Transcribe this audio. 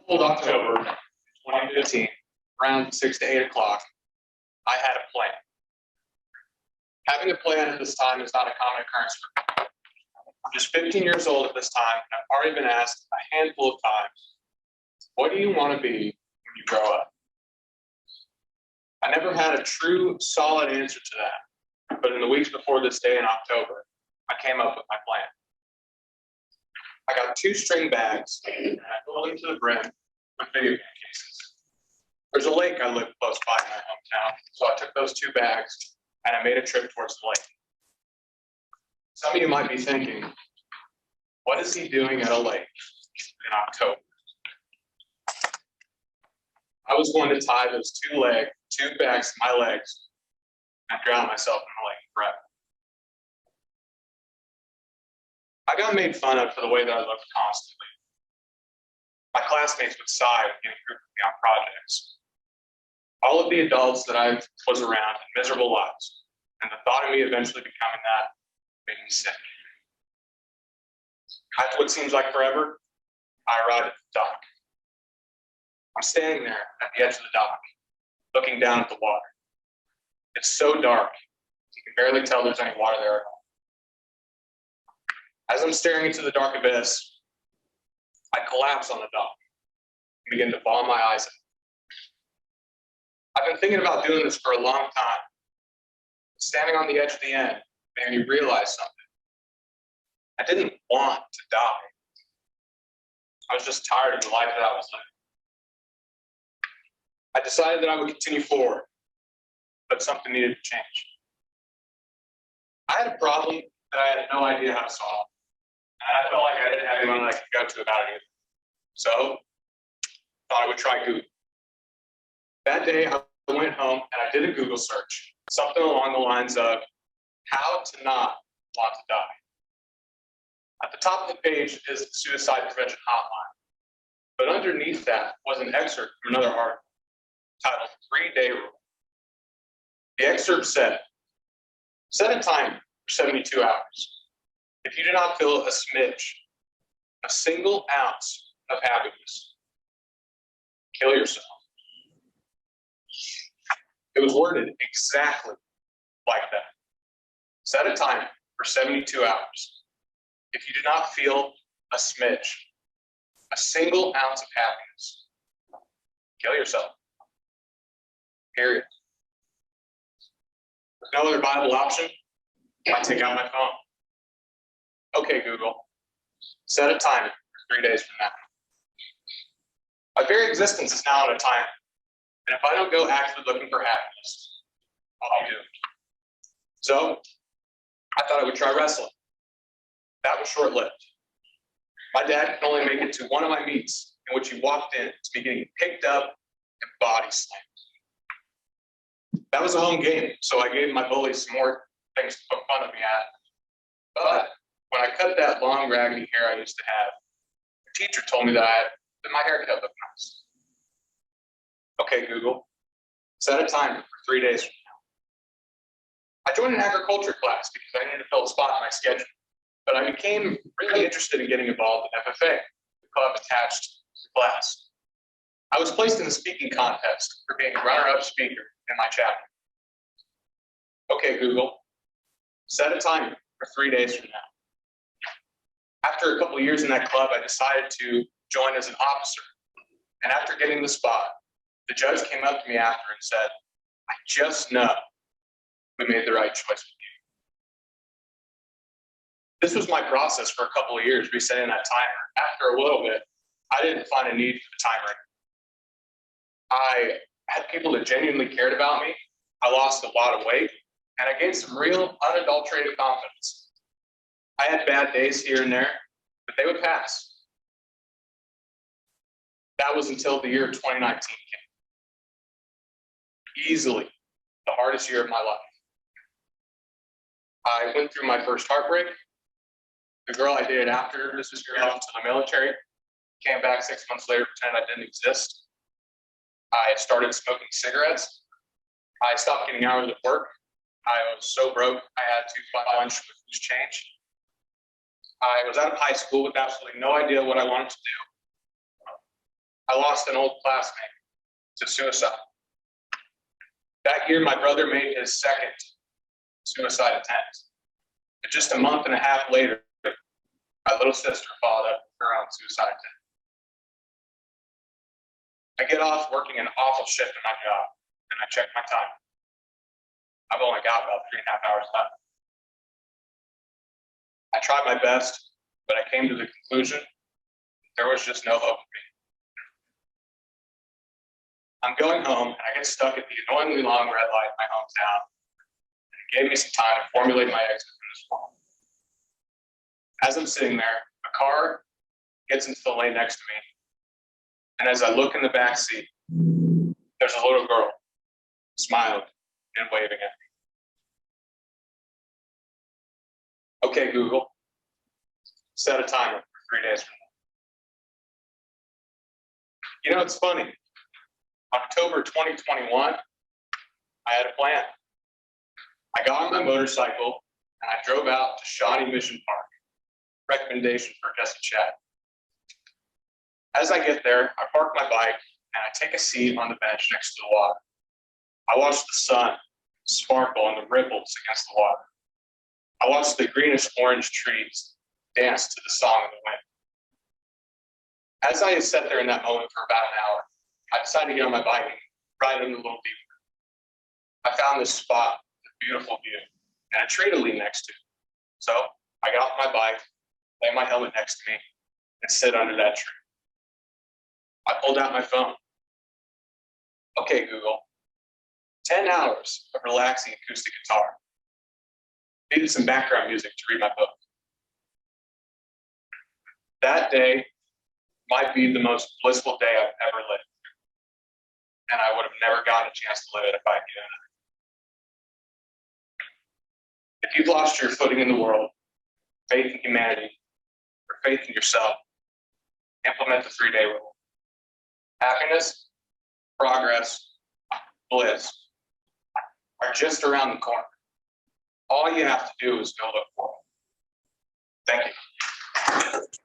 Old October 2015, around 6 to 8 o'clock, I had a plan. Having a plan at this time is not a common occurrence for me. I'm just 15 years old at this time, and I've already been asked a handful of times, what do you want to be when you grow up? I never had a true, solid answer to that, but in the weeks before this day in October, I came up with my plan. I got 2 string bags, and I filled them to the brim with video game cases. There's a lake I live close by in my hometown, so I took those 2 bags, and I made a trip towards the lake. Some of you might be thinking, what is he doing at a lake in October? I was going to tie those 2 bags to my legs and drown myself in the lake forever. I got made fun of for the way that I looked constantly. My classmates would sigh when getting grouped with me on projects. All of the adults that I was around had miserable lives, and the thought of me eventually becoming that made me sick. After what seems like forever, I arrived at the dock. I'm standing there at the edge of the dock, looking down at the water. It's so dark, you can barely tell there's any water there at all. As I'm staring into the dark abyss, I collapse on the dock and begin to bawl my eyes out. I've been thinking about doing this for a long time. Standing on the edge of the end made me realize something. I didn't want to die. I was just tired of the life that I was living. I decided that I would continue forward, but something needed to change. I had a problem that I had no idea how to solve, and I felt like I didn't have anyone I could go to about it either. So, thought I would try Google. That day, I went home and I did a Google search, something along the lines of how to not want to die. At the top of the page is the suicide prevention hotline, but underneath that was an excerpt from another article titled 3-Day Rule. The excerpt said, set a timer for 72 hours. If you do not feel a smidge, a single ounce of happiness, kill yourself. It was worded exactly like that. Set a timer for 72 hours. If you do not feel a smidge, a single ounce of happiness, kill yourself. Period. With no other viable option, I take out my phone. Okay, Google, set a timer for 3 days from now. My very existence is now on a timer, and if I don't go actively looking for happiness, I'll be doomed. So, I thought I would try wrestling. That was short-lived. My dad could only make it to one of my meets in which he walked in to be getting picked up and body slammed. That was a home game, so I gave my bullies some more things to poke fun of me at. But when I cut that long, raggedy hair I used to have, the teacher told me that my haircut looked nice. Okay, Google, set a timer for 3 days from now. I joined an agriculture class because I needed to fill a spot in my schedule, but I became really interested in getting involved in FFA, the club attached to the class. I was placed in the speaking contest for being a runner-up speaker in my chapter. Okay, Google, set a timer for 3 days from now. After a couple of years in that club, I decided to join as an officer. And after getting the spot, the judge came up to me after and said, I just know we made the right choice with you. This was my process for a couple of years, resetting that timer. After a little bit, I didn't find a need for the timer. I had people that genuinely cared about me. I lost a lot of weight, and I gained some real unadulterated confidence. I had bad days here and there, but they would pass. That was until the year 2019 came. Easily the hardest year of my life. I went through my first heartbreak. The girl I dated after this was going off to the military. Came back 6 months later, pretended I didn't exist. I started smoking cigarettes. I stopped getting hours at work. I was so broke, I had to buy lunch with loose change. I was out of high school with absolutely no idea what I wanted to do. I lost an old classmate to suicide. That year, my brother made his second suicide attempt. And just a month and a half later, my little sister followed up with her own suicide attempt. I get off working an awful shift in my job, and I check my time. I've only got about 3.5 hours left. I tried my best, but I came to the conclusion that there was just no hope for me. I'm going home, and I get stuck at the annoyingly long red light in my hometown, and it gave me some time to formulate my exit from this wall. As I'm sitting there, a car gets into the lane next to me, and as I look in the back seat, there's a little girl smiling and waving at me. Okay, Google, set a timer for 3 days from now. You know, it's funny. October 2021, I had a plan. I got on my motorcycle and I drove out to Shawnee Mission Park. Recommendation for just a chat. As I get there, I park my bike and I take a seat on the bench next to the water. I watch the sun sparkle and the ripples against the water. I watch the greenish orange trees dance to the song of the wind. As I sat there in that moment for about an hour, I decided to get on my bike and ride in a little deeper. I found this spot with a beautiful view and a tree to lean next to. So I got off my bike, lay my helmet next to me, and sit under that tree. I pulled out my phone. Okay, Google, 10 hours of relaxing acoustic guitar. Needed some background music to read my book. That day might be the most blissful day I've ever lived. And I would have never gotten a chance to live it if I didn't. If you've lost your footing in the world, faith in humanity, or faith in yourself, implement the 3-day rule. Happiness, progress, bliss are just around the corner. All you have to do is go look for them. Thank you.